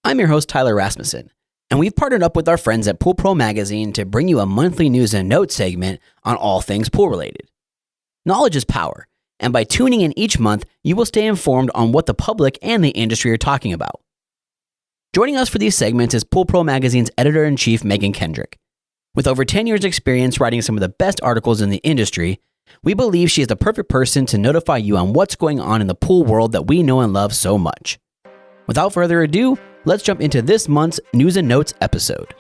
I'm your host, Tyler Rasmussen, and we've partnered up with our friends at Pool Pro Magazine to bring you a monthly news and notes segment on all things pool related. Knowledge is power, and by tuning in each month, you will stay informed on what the public and the industry are talking about. Joining us for these segments is Pool Pro Magazine's editor-in-chief, Megan Kendrick. With over 10 years' experience writing some of the best articles in the industry, we believe she is the perfect person to notify you on what's going on in the pool world that we know and love so much. Without further ado, let's jump into this month's News and Notes episode.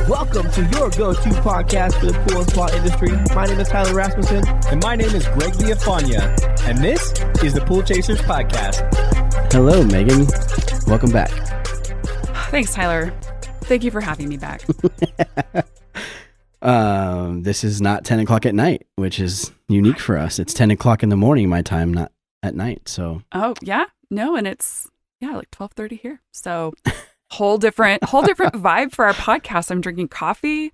Welcome to your go-to podcast for the pool and spa industry. My name is Tyler Rasmussen. And my name is Greg Viafania. And this is the Pool Chasers Podcast. Hello, Megan. Welcome back. Thanks, Tyler. Thank you for having me back. This is not 10 o'clock at night, which is unique for us. It's 10 o'clock in the morning, my time, not at night. So. Oh, yeah. No, and it's, like 12:30 here. So whole different vibe for our podcast. I'm drinking coffee.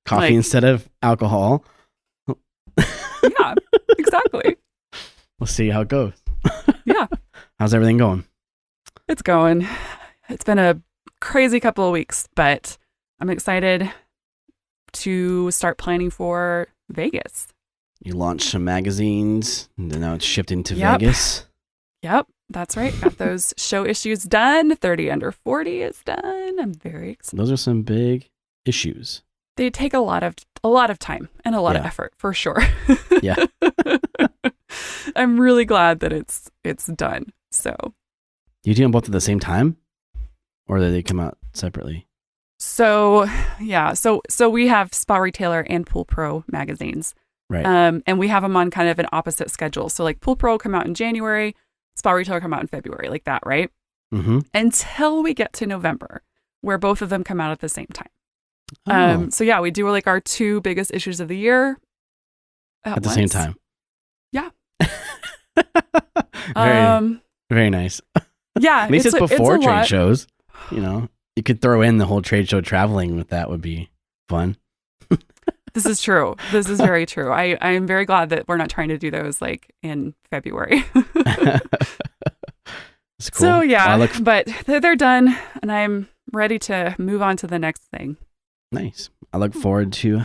Coffee instead of alcohol. Yeah, exactly. We'll see how it goes. Yeah. How's everything going? It's going. It's been a crazy couple of weeks, but I'm excited to start planning for Vegas. You launched some magazines, and then now it's shipped into Vegas. Yep, that's right. Got those show issues done. 30 Under 40 is done. I'm very excited. Those are some big issues. They take a lot of time and a lot of effort, for sure. Yeah. I'm really glad that it's done. So, you do them both at the same time, or do they come out separately? So, yeah. So we have Spa Retailer and Pool Pro magazines. Right. And we have them on kind of an opposite schedule. So like Pool Pro come out in January, Spa Retailer come out in February, like that, right? Mm-hmm. Until we get to November, where both of them come out at the same time. Oh. So yeah, we do like our two biggest issues of the year at the same time. Yeah. Very nice. Yeah. At least it's before trade lot. shows. You know, you could throw in the whole trade show traveling with that would be fun. This is true. This is very true. I am very glad that we're not trying to do those like in February. That's cool. So yeah, Well, but they're done and I'm ready to move on to the next thing. Nice. I look forward to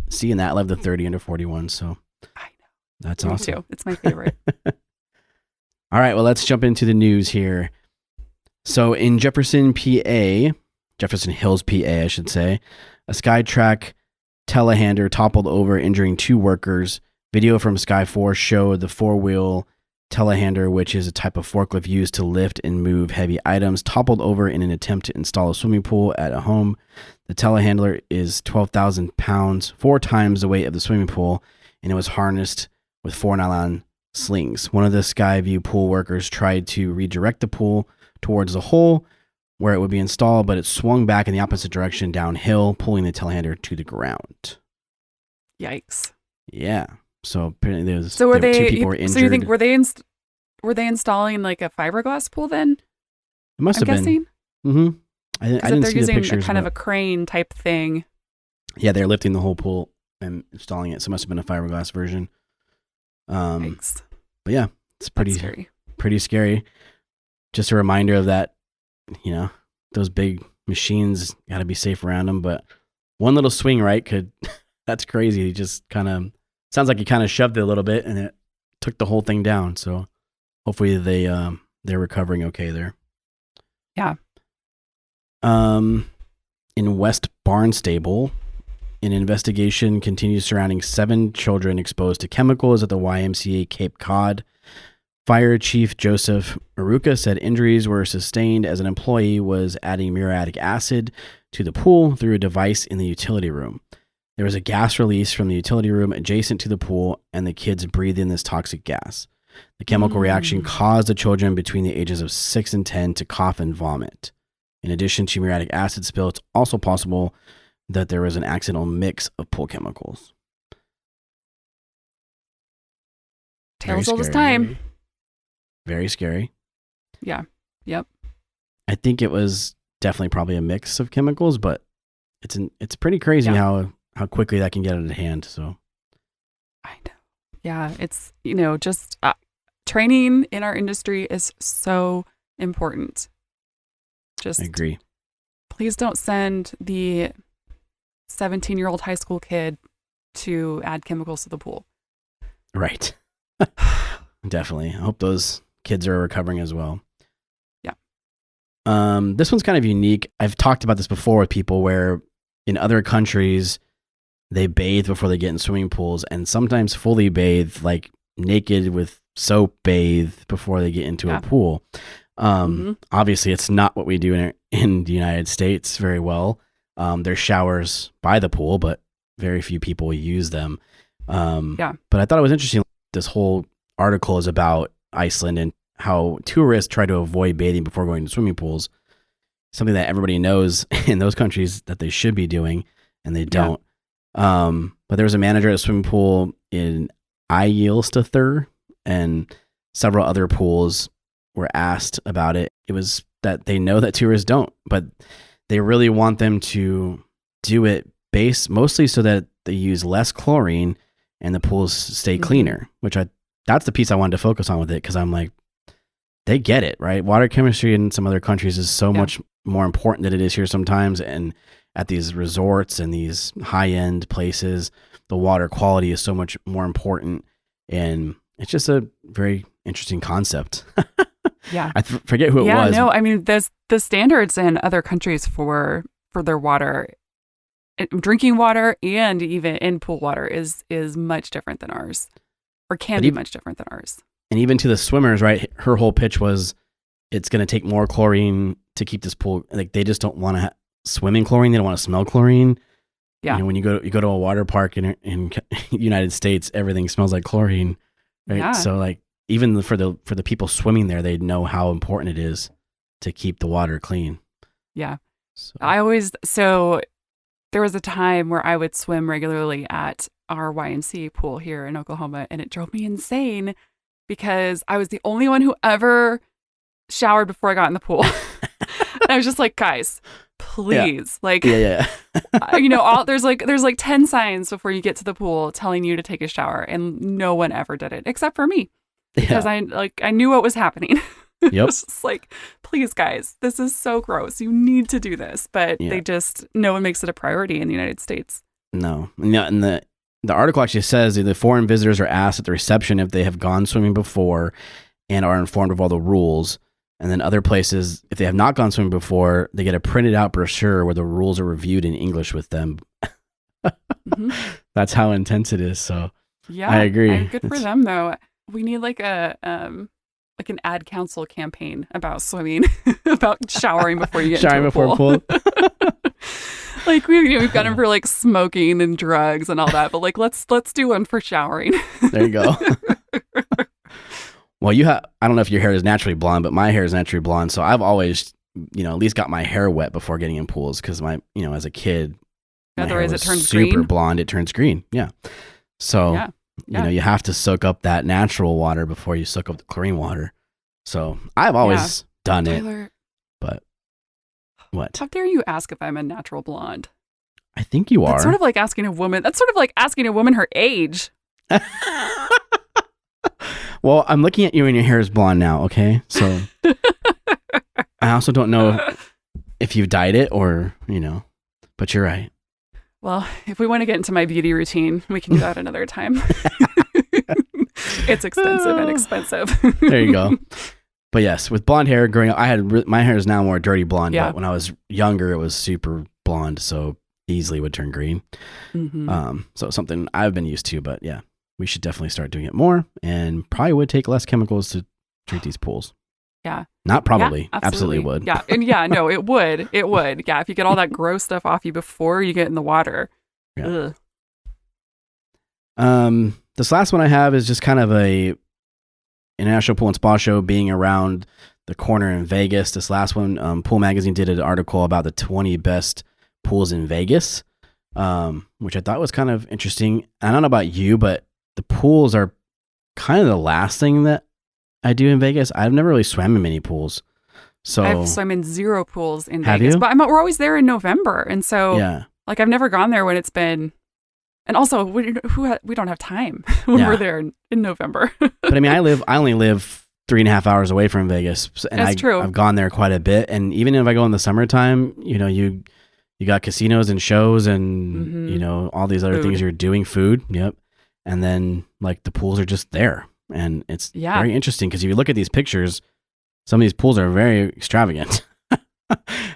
seeing that. I love the 30 Under 41. So I know. That's Me awesome. too. It's my favorite. All right. Well, let's jump into the news here. So in Jefferson Hills, PA, I should say, a SkyTrack Telehandler toppled over, injuring two workers. Video from Sky 4 showed the four-wheel Telehandler, which is a type of forklift used to lift and move heavy items, toppled over in an attempt to install a swimming pool at a home. The Telehandler is 12,000 pounds, 4 times the weight of the swimming pool, and it was harnessed with 4 nylon slings. One of the Skyview pool workers tried to redirect the pool towards the hole where it would be installed, but it swung back in the opposite direction downhill, pulling the telehandler to the ground. Yikes. Yeah. So apparently there So were two they? people were injured. So you think were they installing like a fiberglass pool then? It must have I'm guessing? been. Mm-hmm. I didn't they're see using the pictures. a kind of a crane type thing. Yeah, they're lifting the whole pool and installing it. So it must have been a fiberglass version. Yikes. But yeah, it's pretty scary. Just a reminder of that. You know, those big machines got to be safe around them. But one little swing right that's crazy. He just sounds like he kind of shoved it a little bit and it took the whole thing down. So hopefully they're recovering okay there. Yeah. In West Barnstable, an investigation continues surrounding 7 children exposed to chemicals at the YMCA Cape Cod. Fire Chief Joseph Maruka said injuries were sustained as an employee was adding muriatic acid to the pool through a device in the utility room. There was a gas release from the utility room adjacent to the pool, and the kids breathed in this toxic gas. The chemical reaction caused the children between the ages of 6 and 10 to cough and vomit. In addition to muriatic acid spill, it's also possible that there was an accidental mix of pool chemicals. Tales all this time. Very scary. Yeah. Yep. I think it was definitely probably a mix of chemicals, but it's pretty crazy how quickly that can get out of hand. So I know. Yeah, it's just training in our industry is so important. Just I agree. please don't send the 17-year-old high school kid to add chemicals to the pool. Right. Definitely. I hope those kids are recovering as well. Yeah. This one's kind of unique. I've talked about this before with people where in other countries they bathe before they get in swimming pools, and sometimes fully bathe, like naked with soap bathe before they get into a pool. Obviously it's not what we do in the United States very well. There's showers by the pool, but very few people use them. But I thought it was interesting. This whole article is about Iceland and how tourists try to avoid bathing before going to swimming pools. Something that everybody knows in those countries that they should be doing, and they don't. But there was a manager at a swimming pool in Iceland, and several other pools were asked about it. It was that they know that tourists don't, but they really want them to do it mostly so that they use less chlorine and the pools stay cleaner, that's the piece I wanted to focus on with it, because I'm like, they get it, right? Water chemistry in some other countries is so much more important than it is here sometimes. And at these resorts and these high-end places, the water quality is so much more important. And it's just a very interesting concept. I forget who it was. No, I mean, there's the standards in other countries for their water, drinking water and even in pool water is much different than ours, or can be much different than ours. And even to the swimmers, right? Her whole pitch was it's going to take more chlorine to keep this pool. Like, they just don't want to swim in chlorine. They don't want to smell chlorine. Yeah. You know, when you go to a water park in United States, everything smells like chlorine. Right. Yeah. So like, even for the people swimming there, they know how important it is to keep the water clean. Yeah. So there was a time where I would swim regularly at our YMCA pool here in Oklahoma, and it drove me insane because I was the only one who ever showered before I got in the pool. And I was just like, guys, please. You know, there's like 10 signs before you get to the pool telling you to take a shower, and no one ever did it except for me. Because I knew what was happening. It was just like, please, guys, this is so gross. You need to do this. But no one makes it a priority in the United States. No. And the article actually says the foreign visitors are asked at the reception if they have gone swimming before and are informed of all the rules. And then other places, if they have not gone swimming before, they get a printed out brochure where the rules are reviewed in English with them. That's how intense it is. So I agree. And good for them, though. We need like an ad council campaign about swimming, about showering before you get into a pool. Like we've got them for like smoking and drugs and all that, but like let's do one for showering. There you go. Well, I don't know if your hair is naturally blonde, but my hair is naturally blonde, so I've always, at least got my hair wet before getting in pools, because as a kid, otherwise it turns super green. Blonde. It turns green. Yeah. So you have to soak up that natural water before you soak up the chlorine water. So I've always done it. But what? How dare you ask if I'm a natural blonde? I think you are. That's sort of like asking a woman. That's sort of like asking a woman her age. Well, I'm looking at you and your hair is blonde now. Okay. So I also don't know if you've dyed it or, but you're right. Well, if we want to get into my beauty routine, we can do that another time. It's extensive and expensive. There you go. But yes, with blonde hair growing up, my hair is now more dirty blonde. But when I was younger, it was super blonde, so easily would turn green. So something I've been used to, but yeah, we should definitely start doing it more, and probably would take less chemicals to treat these pools. Yeah. Not probably. Yeah, absolutely would. Yeah. And no, it would. It would. Yeah. If you get all that gross stuff off you before you get in the water. Yeah. This last one I have is just kind of a International Pool and Spa Show being around the corner in Vegas. This last one, Pool Magazine did an article about the 20 best pools in Vegas, which I thought was kind of interesting. I don't know about you, but the pools are kind of the last thing that I do in Vegas. I've never really swam in many pools. So I've swum in 0 pools in have Vegas, you? but we're always there in November. And so like I've never gone there when it's been And also, we don't have time when we're there in November. But I mean, I only live 3.5 hours away from Vegas, and That's true. I've gone there quite a bit. And even if I go in the summertime, you got casinos and shows and all these other things you're doing, food. Yep. And then like the pools are just there, and it's very interesting because if you look at these pictures, some of these pools are very extravagant.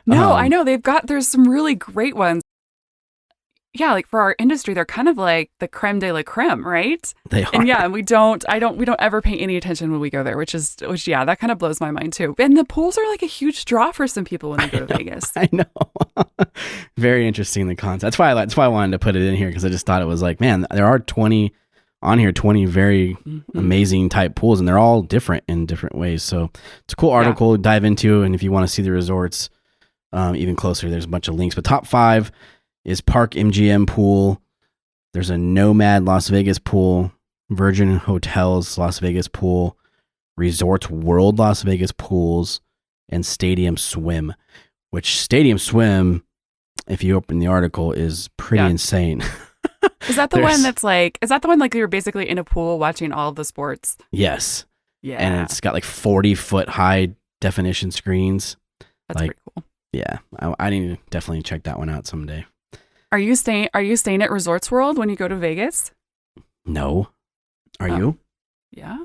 No, I know there's some really great ones. Yeah, like for our industry, they're kind of like the creme de la creme, right? They are. And we don't ever pay any attention when we go there, which that kind of blows my mind too. And the pools are like a huge draw for some people when they go to Vegas. I know. Very interesting, the concept. That's why I wanted to put it in here, because I just thought it was like, man, there are 20 very amazing type pools, and they're all different in different ways. So it's a cool article to dive into. And if you want to see the resorts even closer, there's a bunch of links. But top 5 is Park MGM pool. There's a Nomad Las Vegas pool, Virgin Hotels Las Vegas pool, Resorts World Las Vegas pools, and Stadium Swim. Which Stadium Swim, if you open the article, is pretty insane. Is that the one that's like? Is that the one like you're basically in a pool watching all of the sports? Yes. Yeah. And it's got like 40-foot high definition screens. That's pretty cool. Yeah, I need to definitely check that one out someday. Are you staying at Resorts World when you go to Vegas? No. Are you? Yeah.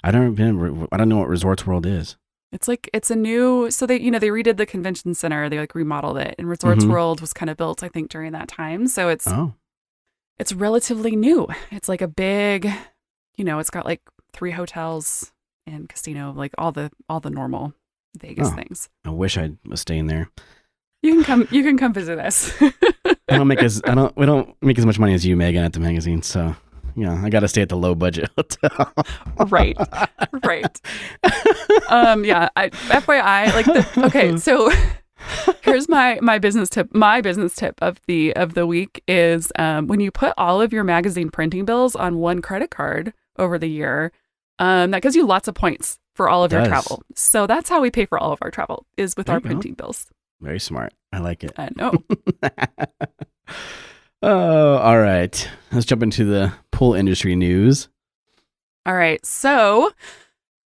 I don't know what Resorts World is. It's a new, so they redid the convention center. They like remodeled it, and Resorts World was kind of built, I think, during that time. So it's relatively new. It's like a big, it's got like 3 hotels and casino, like all the normal Vegas things. I wish I was staying there. You can come visit us. we don't make as much money as you, Megan, at the magazine. So, I got to stay at the low budget hotel. Right. FYI, so here's my business tip. My business tip of the week is when you put all of your magazine printing bills on one credit card over the year, that gives you lots of points for all of your travel. So that's how we pay for all of our travel, is with our printing bills. Very smart. I like it. I know. Oh, all right. Let's jump into the pool industry news. All right. So,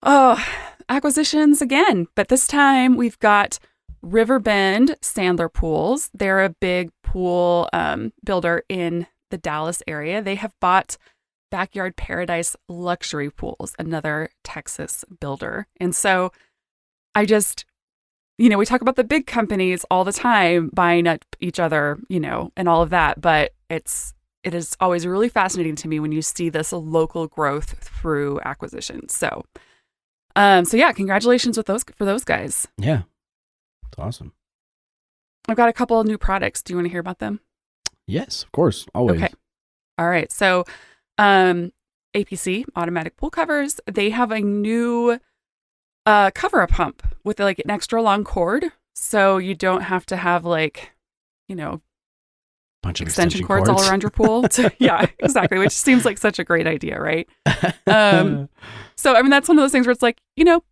acquisitions again, but this time we've got Riverbend Sandler Pools. They're a big pool builder in the Dallas area. They have bought Backyard Paradise Luxury Pools, another Texas builder. And so I just, we talk about the big companies all the time buying up each other, and all of that. But it is always really fascinating to me when you see this local growth through acquisitions. So, congratulations for those guys. Yeah, it's awesome. I've got a couple of new products. Do you want to hear about them? Yes, of course, always. Okay. All right. So, APC, automatic pool covers, they have a new cover-up pump with like an extra long cord, so you don't have to have like, bunch of extension cords all around your pool. Yeah, exactly. Which seems like such a great idea, right? So I mean, that's one of those things where it's like,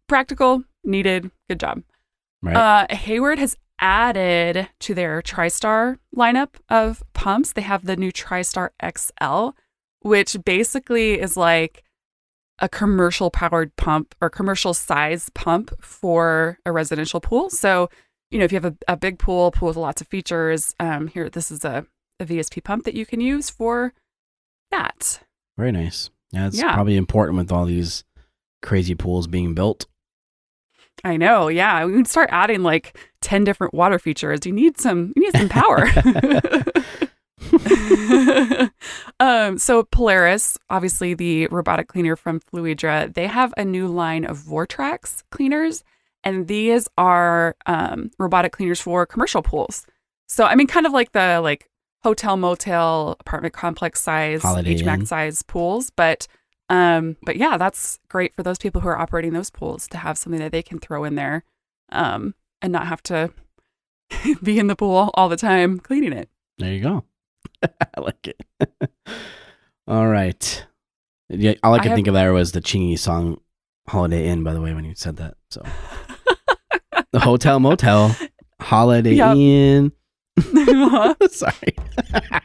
practical, needed, good job. Right. Hayward has added to their TriStar lineup of pumps. They have the new TriStar XL, which basically is like a commercial powered pump or commercial size pump for a residential pool. So, if you have a big pool with lots of features, this is a VSP pump that you can use for that. Very nice. Yeah, it's probably important with all these crazy pools being built. I know. Yeah. We can start adding like 10 different water features. You need some power. So Polaris, obviously the robotic cleaner from Fluidra, they have a new line of Vortrax cleaners, and these are robotic cleaners for commercial pools. So I mean, kind of like the hotel, motel, apartment complex size, Holiday HVAC Inn size pools, but yeah, that's great for those people who are operating those pools to have something that they can throw in there, and not have to be in the pool all the time cleaning it. There you go. I like it. All right. Yeah, all I could think of there was the Chingy song Holiday Inn, by the way, when you said that. So the hotel, motel, Holiday Inn. Sorry.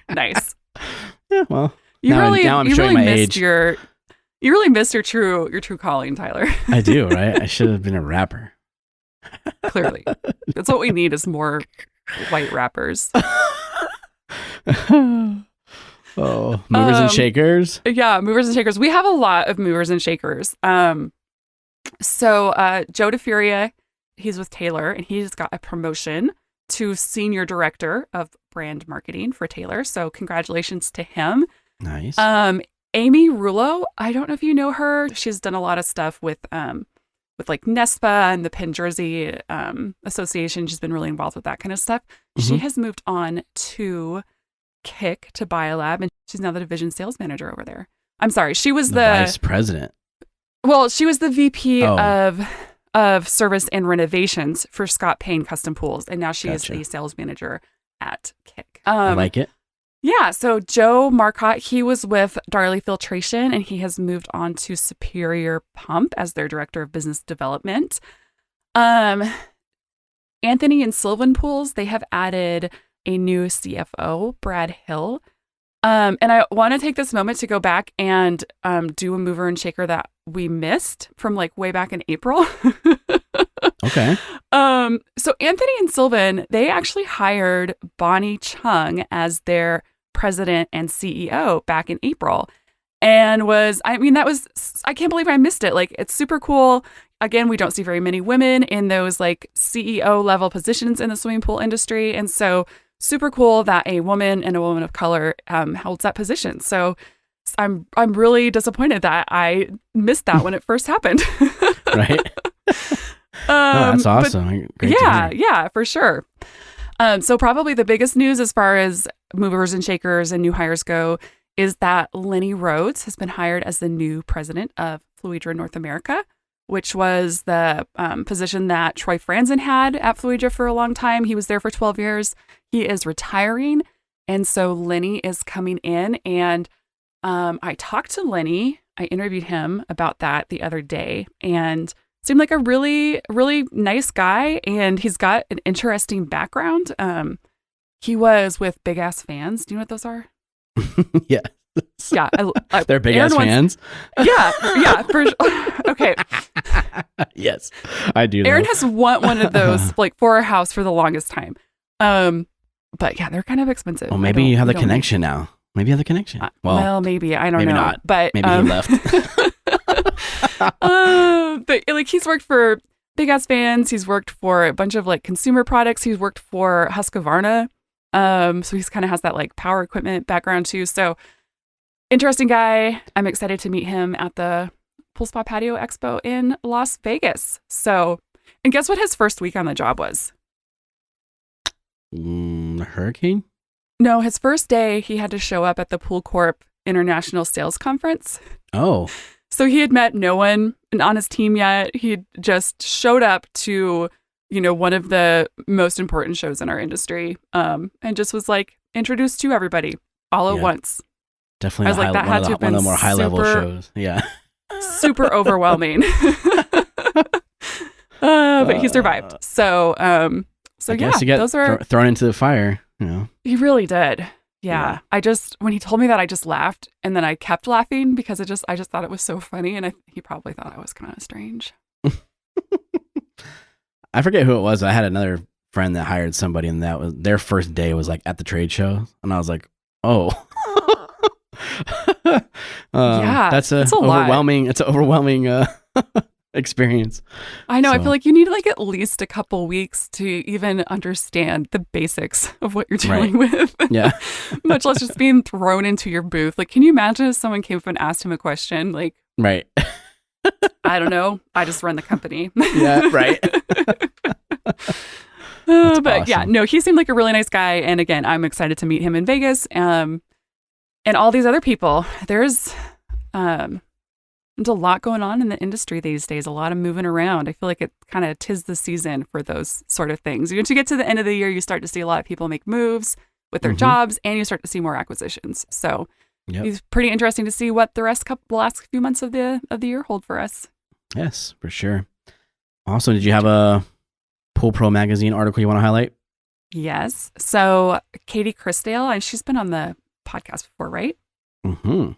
Nice. Yeah, well, You I'm showing my age. You really missed your true calling, Tyler. I do, right? I should have been a rapper. Clearly. That's what we need is more white rappers. Oh, movers and shakers. Yeah, movers and shakers. We have a lot of movers and shakers. So Joe DeFuria, he's with Taylor, and he's got a promotion to Senior Director of Brand Marketing for Taylor. So congratulations to him. Nice. Amy Rulo, I don't know if you know her. She's done a lot of stuff with like NESPA and the Penn Jersey Association. She's been really involved with that kind of stuff. She has moved on to Kick to Biolab, and she's now the division sales manager over there. I'm sorry, she was the vice president. Well, she was the VP of service and renovations for Scott Payne Custom Pools, and now she is the sales manager at Kick. I like it. Yeah, so Joe Marcotte, he was with Darley Filtration, and he has moved on to Superior Pump as their director of business development. Anthony and Sylvan Pools, they have added a new CFO, Brad Hill. And I want to take this moment to go back and do a mover and shaker that we missed from like way back in April. Okay. So Anthony and Sylvan, they actually hired Bonnie Chung as their president and CEO back in April. And I can't believe I missed it. Like, it's super cool. Again, we don't see very many women in those like CEO level positions in the swimming pool industry. And so super cool that a woman and a woman of color holds that position. So I'm really disappointed that I missed that when it first happened. Right. That's awesome. Great yeah, for sure. So probably the biggest news as far as movers and shakers and new hires go is that Lenny Rhodes has been hired as the new president of Fluidra North America, which was the position that Troy Franzen had at Fluidra for a long time. He was there for 12 years. He is retiring. And so Lenny is coming in, and I talked to Lenny. I interviewed him about that the other day, and seemed like a really, really nice guy, and he's got an interesting background. He was with Big Ass Fans. Do you know what those are? Yeah. Yeah. They're Big Ass Fans? Yeah. For sure. Okay. Yes, I do. Aaron has one of those like for our house for the longest time. But yeah, they're kind of expensive. Well, maybe you have the connection now. Maybe you have the connection. Well, maybe. I don't know. Maybe not. But maybe he left. But like, he's worked for Big Ass Fans. He's worked for a bunch of like consumer products. He's worked for Husqvarna. So he's kind of has that like power equipment background too. So interesting guy. I'm excited to meet him at the Pool Spa Patio Expo in Las Vegas. So, and guess what his first week on the job was? Hurricane? No, his first day, he had to show up at the Pool Corp International Sales Conference. Oh. So he had met no one on his team yet. He just showed up to, one of the most important shows in our industry, and just was like introduced to everybody all at once. Definitely. I was like, that had to have been one of the more high level shows. Yeah. Super overwhelming. But he survived. So I guess you got thrown into the fire. He really did. Yeah. When he told me that, I just laughed, and then I kept laughing because I just thought it was so funny, and he probably thought I was kind of strange. I forget who it was. I had another friend that hired somebody, and that was their first day was like at the trade show, and I was like, oh. Yeah, that's overwhelming. It's an overwhelming experience. I know. So. I feel like you need like at least a couple weeks to even understand the basics of what you're dealing with. Yeah. Much less just being thrown into your booth. Like, can you imagine if someone came up and asked him a question? Like, right. I don't know. I just run the company. Yeah. Right. But awesome. Yeah, no, he seemed like a really nice guy. And again, I'm excited to meet him in Vegas. And all these other people. There's a lot going on in the industry these days, a lot of moving around. I feel like it kind of 'tis the season for those sort of things. Once you get to the end of the year, you start to see a lot of people make moves with their jobs, and you start to see more acquisitions. So it's pretty interesting to see what the last few months of the year hold for us. Yes, for sure. Also, did you have a Pool Pro magazine article you want to highlight? Yes. So Katie Crysdale, and she's been on the podcast before, right? Mm-hmm.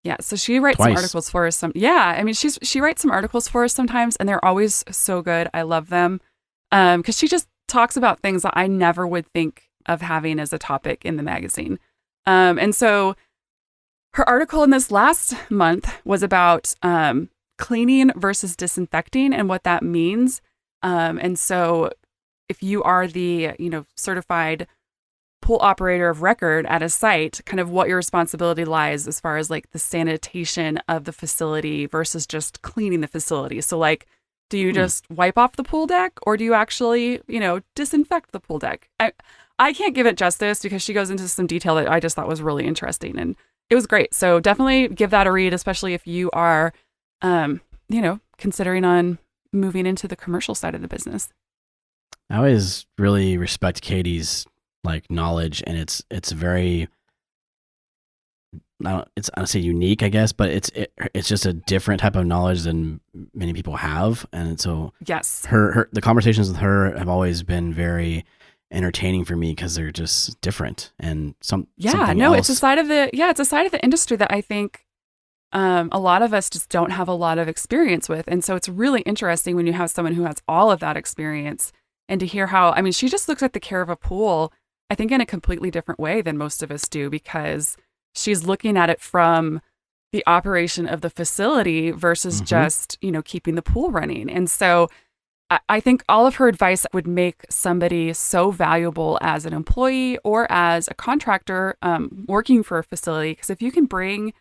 Yeah. So she writes Twice. some articles for us. Yeah. I mean, she writes some articles for us sometimes, and they're always so good. I love them because she just talks about things that I never would think of having as a topic in the magazine. And so her article in this last month was about cleaning versus disinfecting and what that means. And so if you are the, certified pool operator of record at a site, kind of what your responsibility lies as far as like the sanitation of the facility versus just cleaning the facility. So like, do you just wipe off the pool deck or do you actually, disinfect the pool deck? I can't give it justice because she goes into some detail that I just thought was really interesting and it was great. So definitely give that a read, especially if you are, considering on moving into the commercial side of the business. I always really respect Katie's like knowledge, and it's very, I don't say unique, I guess, but it's just a different type of knowledge than many people have, and so yes, the conversations with her have always been very entertaining for me because they're just different and it's a side of the industry that I think a lot of us just don't have a lot of experience with, and so it's really interesting when you have someone who has all of that experience. And to hear how, I mean, she just looks at the care of a pool, I think, in a completely different way than most of us do, because she's looking at it from the operation of the facility versus just, keeping the pool running. And so I think all of her advice would make somebody so valuable as an employee or as a contractor working for a facility. Because if you can bring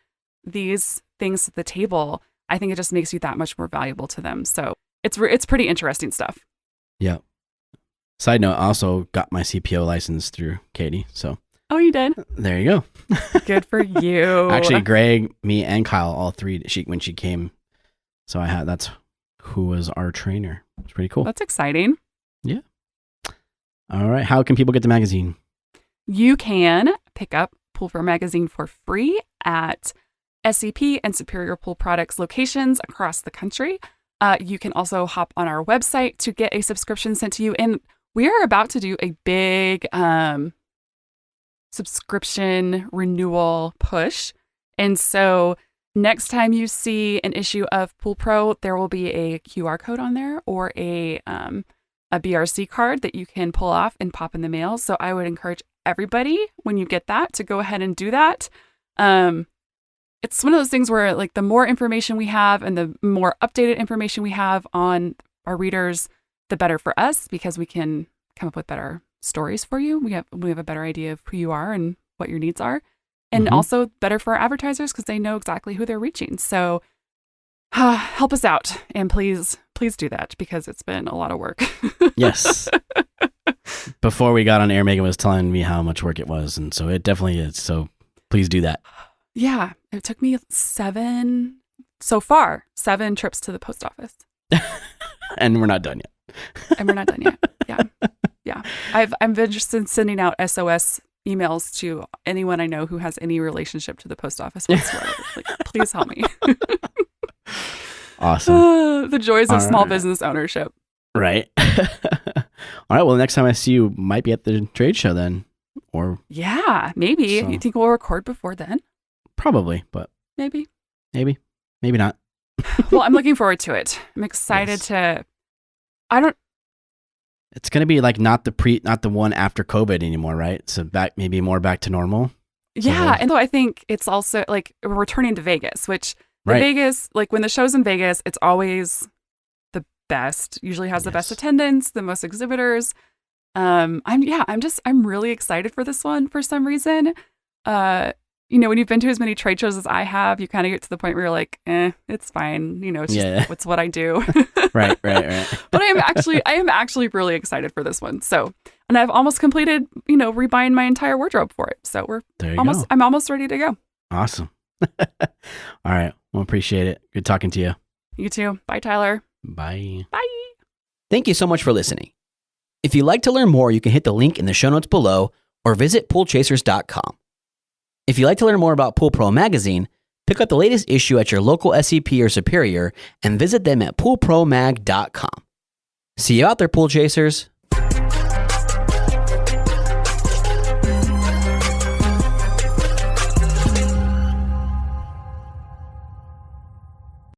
these things to the table, I think it just makes you that much more valuable to them. So it's pretty interesting stuff. Yeah. Side note, I also got my CPO license through Katie. So. Oh, you did? There you go. Good for you. Actually, Greg, me, and Kyle, all three, when she came. So that's who was our trainer. It's pretty cool. That's exciting. Yeah. All right. How can people get the magazine? You can pick up Pool Pro magazine for free at SEP and Superior Pool Products locations across the country. You can also hop on our website to get a subscription sent to you. And we are about to do a big subscription renewal push. And so next time you see an issue of Pool Pro, there will be a QR code on there or a BRC card that you can pull off and pop in the mail. So I would encourage everybody, when you get that, to go ahead and do that. It's one of those things where like the more information we have and the more updated information we have on our readers, the better for us, because we can come up with better stories for you. We have a better idea of who you are and what your needs are, and also better for our advertisers because they know exactly who they're reaching. So help us out, and please do that because it's been a lot of work. Yes. Before we got on air, Megan was telling me how much work it was, and so it definitely is. So please do that. Yeah, it took me 7 trips to the post office. And we're not done yet. Yeah. I've been just sending out SOS emails to anyone I know who has any relationship to the post office whatsoever. Like, please help me. Awesome. The joys of small business ownership. Right. All right. Well, the next time I see you might be at the trade show then, or yeah, maybe. So. You think we'll record before then? Probably, but maybe not. Well, I'm looking forward to it. I'm excited to. It's going to be like not the one after COVID anymore, right? So maybe more back to normal. Yeah, and though I think it's also like we're returning to Vegas, which Vegas, like when the show's in Vegas, it's always the best. Usually has the best attendance, the most exhibitors. I'm really excited for this one for some reason. When you've been to as many trade shows as I have, you kind of get to the point where you're like, it's fine. It's what I do. Right. But I am actually really excited for this one. So, and I've almost completed, rebuying my entire wardrobe for it. So I'm almost ready to go. Awesome. All right. Well, appreciate it. Good talking to you. You too. Bye, Tyler. Bye. Bye. Thank you so much for listening. If you'd like to learn more, you can hit the link in the show notes below or visit poolchasers.com. If you'd like to learn more about Pool Pro Magazine, pick up the latest issue at your local SEP or Superior and visit them at poolpromag.com. See you out there, Pool Chasers.